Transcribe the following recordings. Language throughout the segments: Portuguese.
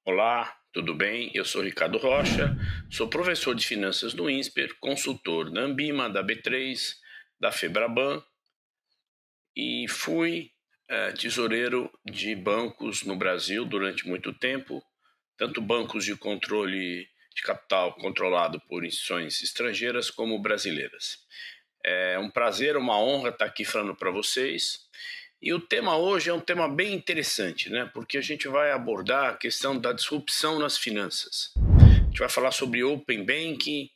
Olá, tudo bem? Eu sou Ricardo Rocha, sou professor de finanças no INSPER, consultor da Ambima, da B3, da Febraban e fui tesoureiro de bancos no Brasil durante muito tempo, tanto bancos de controle de capital controlado por instituições estrangeiras como brasileiras. É um prazer, uma honra estar aqui falando para vocês. E o tema hoje é um tema bem interessante, né? Porque a gente vai abordar a questão da disrupção nas finanças. A gente vai falar sobre Open Banking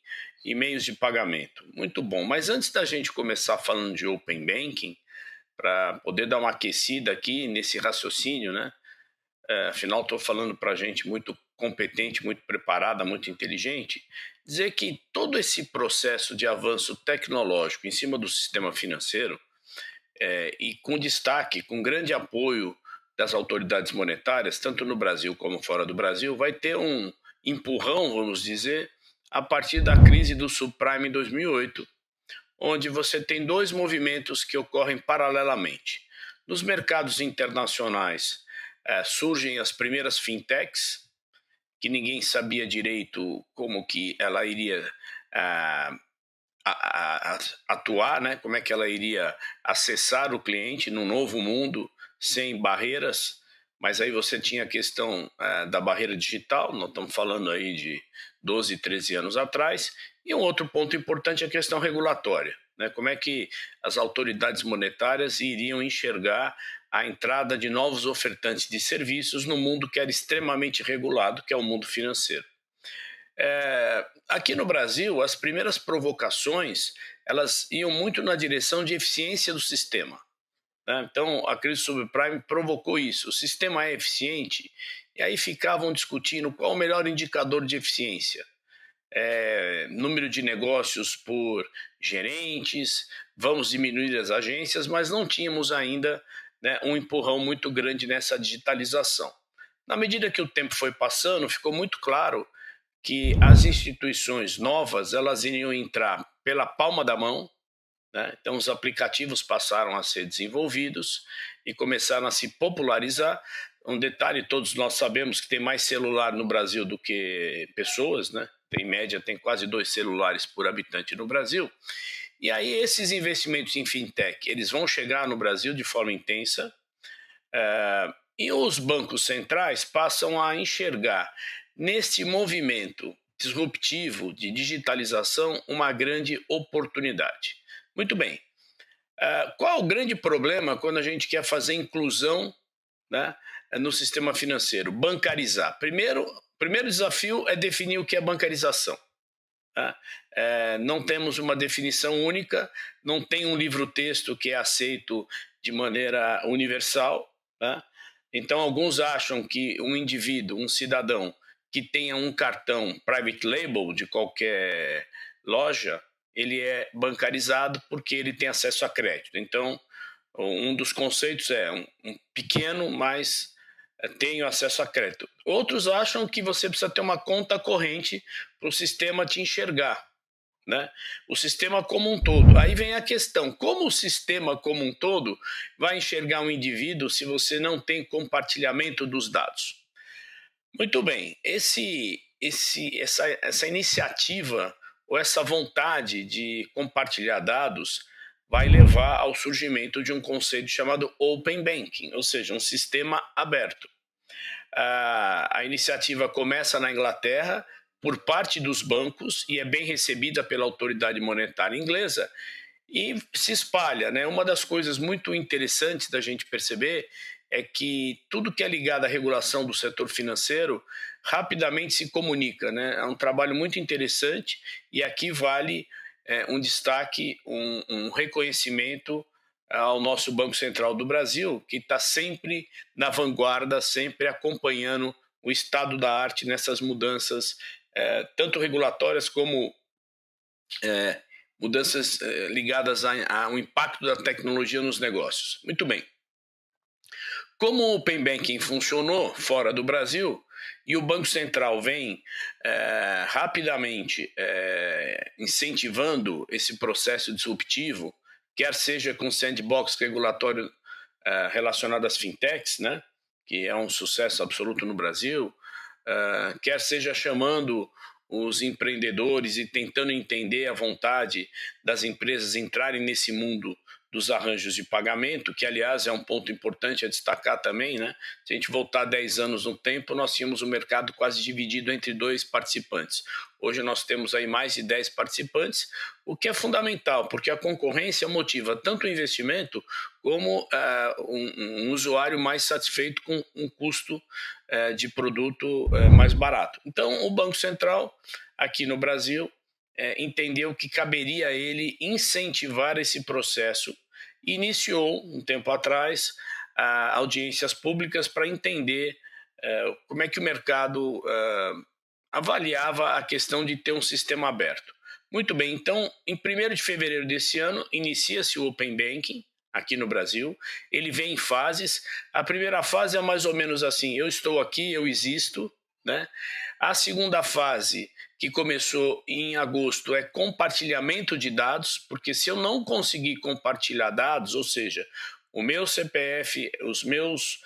e meios de pagamento. Muito bom. Mas antes da gente começar falando de Open Banking, para poder dar uma aquecida aqui nesse raciocínio, né? Afinal, estou falando para gente muito competente, muito preparada, muito inteligente, dizer que todo esse processo de avanço tecnológico em cima do sistema financeiro, e com destaque, com grande apoio das autoridades monetárias, tanto no Brasil como fora do Brasil, vai ter um empurrão, vamos dizer, a partir da crise do subprime em 2008, onde você tem dois movimentos que ocorrem paralelamente. Nos mercados internacionais surgem as primeiras fintechs, que ninguém sabia direito como que ela iria atuar, né? Como é que ela iria acessar o cliente num novo mundo sem barreiras, mas aí você tinha a questão da barreira digital, nós estamos falando aí de 12, 13 anos atrás, e um outro ponto importante é a questão regulatória, né? Como é que as autoridades monetárias iriam enxergar a entrada de novos ofertantes de serviços no mundo que era extremamente regulado, que é o mundo financeiro. Aqui no Brasil, as primeiras provocações elas iam muito na direção de eficiência do sistema, né? Então, a crise subprime provocou isso. O sistema é eficiente? E aí ficavam discutindo qual o melhor indicador de eficiência. Número de negócios por gerentes, vamos diminuir as agências, mas não tínhamos ainda, né, um empurrão muito grande nessa digitalização. Na medida que o tempo foi passando, ficou muito claro que as instituições novas elas iriam entrar pela palma da mão, né? Então os aplicativos passaram a ser desenvolvidos e começaram a se popularizar. Um detalhe, todos nós sabemos que tem mais celular no Brasil do que pessoas, né? Em média tem quase 2 celulares por habitante no Brasil. E aí esses investimentos em fintech, eles vão chegar no Brasil de forma intensa, e os bancos centrais passam a enxergar neste movimento disruptivo de digitalização uma grande oportunidade. Muito bem. Qual o grande problema quando a gente quer fazer inclusão, né, no sistema financeiro? Bancarizar. Primeiro desafio é definir o que é bancarização. Tá? Não temos uma definição única, não tem um livro-texto que é aceito de maneira universal. Tá? Então, alguns acham que um indivíduo, um cidadão, que tenha um cartão private label de qualquer loja, ele é bancarizado porque ele tem acesso a crédito. Então, um dos conceitos é um pequeno, mas tenho acesso a crédito. Outros acham que você precisa ter uma conta corrente para o sistema te enxergar, né? O sistema como um todo. Aí vem a questão, como o sistema como um todo vai enxergar um indivíduo se você não tem compartilhamento dos dados? Muito bem, essa iniciativa ou essa vontade de compartilhar dados vai levar ao surgimento de um conceito chamado Open Banking, ou seja, um sistema aberto. A iniciativa começa na Inglaterra por parte dos bancos e é bem recebida pela autoridade monetária inglesa e se espalha, né? Uma das coisas muito interessantes da gente perceber é que tudo que é ligado à regulação do setor financeiro rapidamente se comunica, né? É um trabalho muito interessante e aqui vale um destaque, um reconhecimento ao nosso Banco Central do Brasil, que está sempre na vanguarda, sempre acompanhando o estado da arte nessas mudanças, tanto regulatórias como mudanças ligadas ao impacto da tecnologia nos negócios. Muito bem. Como o Open Banking funcionou fora do Brasil, e o Banco Central vem rapidamente incentivando esse processo disruptivo, quer seja com sandbox regulatório relacionado às fintechs, né, que é um sucesso absoluto no Brasil, quer seja chamando os empreendedores e tentando entender a vontade das empresas entrarem nesse mundo dos arranjos de pagamento, que, aliás, é um ponto importante a destacar também, né? Se a gente voltar 10 anos no tempo, nós tínhamos o mercado quase dividido entre 2 participantes. Hoje nós temos aí mais de 10 participantes, o que é fundamental, porque a concorrência motiva tanto o investimento como um usuário mais satisfeito com um custo de produto mais barato. Então, o Banco Central, aqui no Brasil, entendeu que caberia a ele incentivar esse processo e iniciou, um tempo atrás, audiências públicas para entender como é que o mercado avaliava a questão de ter um sistema aberto. Muito bem, então, em 1º de fevereiro desse ano, inicia-se o Open Banking aqui no Brasil. Ele vem em fases. A primeira fase é mais ou menos assim: eu estou aqui, eu existo, né? A segunda fase, que começou em agosto, é compartilhamento de dados, porque se eu não conseguir compartilhar dados, ou seja, o meu CPF, os meus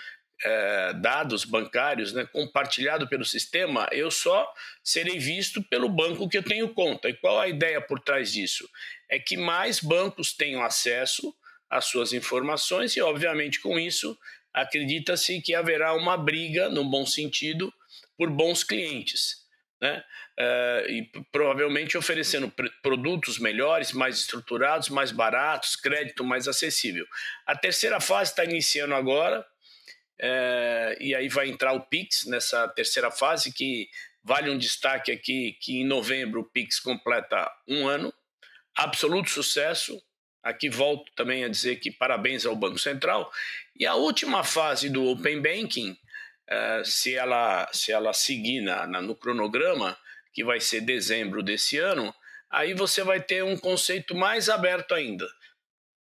dados bancários, né, compartilhado pelo sistema, eu só serei visto pelo banco que eu tenho conta. E qual a ideia por trás disso? É que mais bancos tenham acesso às suas informações e, obviamente, com isso, acredita-se que haverá uma briga, no bom sentido, por bons clientes, né? E provavelmente oferecendo produtos melhores, mais estruturados, mais baratos, crédito mais acessível. A terceira fase está iniciando agora, e aí vai entrar o Pix nessa terceira fase, que vale um destaque aqui, que em novembro o Pix completa 1 ano, absoluto sucesso. Aqui volto também a dizer que parabéns ao Banco Central. E a última fase do Open Banking, se ela seguir no cronograma, que vai ser dezembro desse ano, aí você vai ter um conceito mais aberto ainda.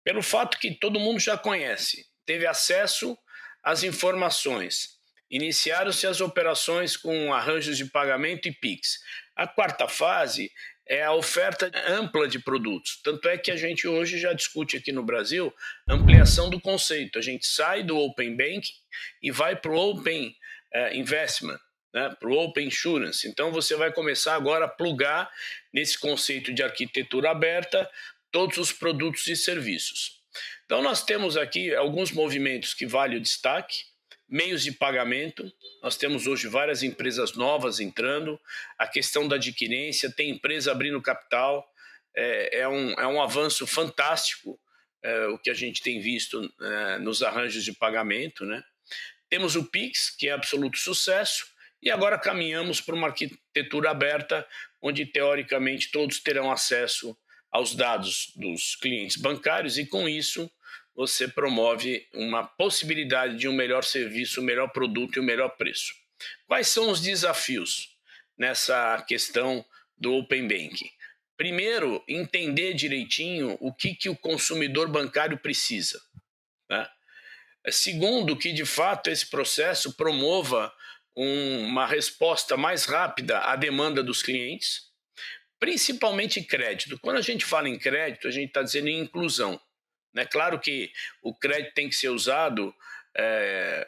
Pelo fato que todo mundo já conhece, teve acesso às informações, iniciaram-se as operações com arranjos de pagamento e Pix. A quarta fase é a oferta ampla de produtos. Tanto é que a gente hoje já discute aqui no Brasil ampliação do conceito. A gente sai do Open Banking e vai para o Open Investment, né, para o Open Insurance. Então você vai começar agora a plugar nesse conceito de arquitetura aberta todos os produtos e serviços. Então nós temos aqui alguns movimentos que vale o destaque. Meios de pagamento, nós temos hoje várias empresas novas entrando, a questão da adquirência, tem empresa abrindo capital, é um avanço fantástico o que a gente tem visto nos arranjos de pagamento, né? Temos o Pix, que é absoluto sucesso, e agora caminhamos para uma arquitetura aberta, onde teoricamente todos terão acesso aos dados dos clientes bancários e com isso você promove uma possibilidade de um melhor serviço, um melhor produto e um melhor preço. Quais são os desafios nessa questão do Open Banking? Primeiro, entender direitinho o que o consumidor bancário precisa, né? Segundo, que de fato esse processo promova uma resposta mais rápida à demanda dos clientes, principalmente crédito. Quando a gente fala em crédito, a gente está dizendo em inclusão. É claro que o crédito tem que ser usado,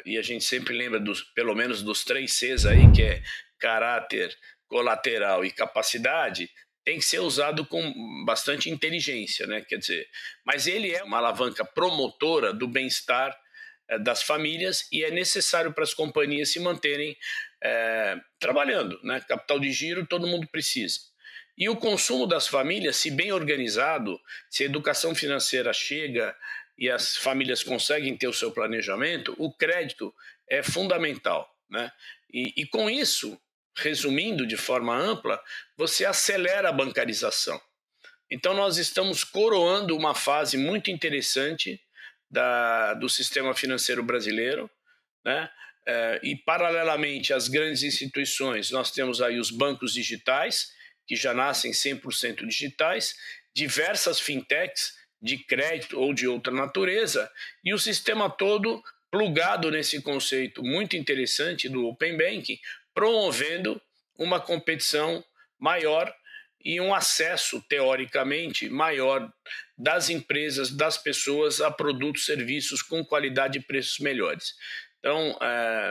e a gente sempre lembra pelo menos dos 3 Cs aí, que é caráter, colateral e capacidade, tem que ser usado com bastante inteligência, né? Quer dizer, mas ele é uma alavanca promotora do bem-estar das famílias e é necessário para as companhias se manterem trabalhando, né? Capital de giro todo mundo precisa. E o consumo das famílias, se bem organizado, se a educação financeira chega e as famílias conseguem ter o seu planejamento, o crédito é fundamental, né? E com isso, resumindo de forma ampla, você acelera a bancarização. Então nós estamos coroando uma fase muito interessante do sistema financeiro brasileiro, né? E paralelamente às grandes instituições, nós temos aí os bancos digitais, que já nascem 100% digitais, diversas fintechs de crédito ou de outra natureza, e o sistema todo plugado nesse conceito muito interessante do Open Banking, promovendo uma competição maior e um acesso, teoricamente, maior das empresas, das pessoas a produtos e serviços com qualidade e preços melhores. Então,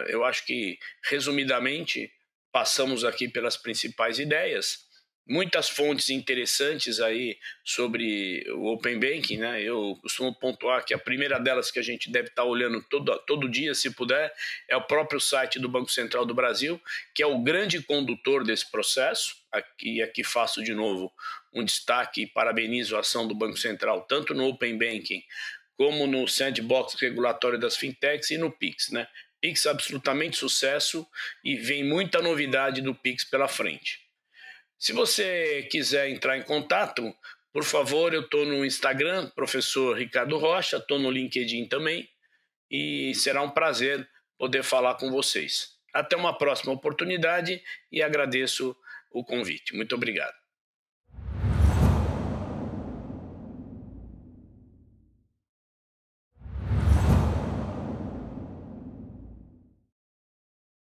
eu acho que, resumidamente, passamos aqui pelas principais ideias. Muitas fontes interessantes aí sobre o Open Banking, né? Eu costumo pontuar que a primeira delas que a gente deve estar olhando todo dia, se puder, é o próprio site do Banco Central do Brasil, que é o grande condutor desse processo. Aqui faço de novo um destaque e parabenizo a ação do Banco Central, tanto no Open Banking como no sandbox regulatório das fintechs e no Pix, né? Pix absolutamente sucesso e vem muita novidade do Pix pela frente. Se você quiser entrar em contato, por favor, eu estou no Instagram, professor Ricardo Rocha, estou no LinkedIn também, e será um prazer poder falar com vocês. Até uma próxima oportunidade e agradeço o convite. Muito obrigado.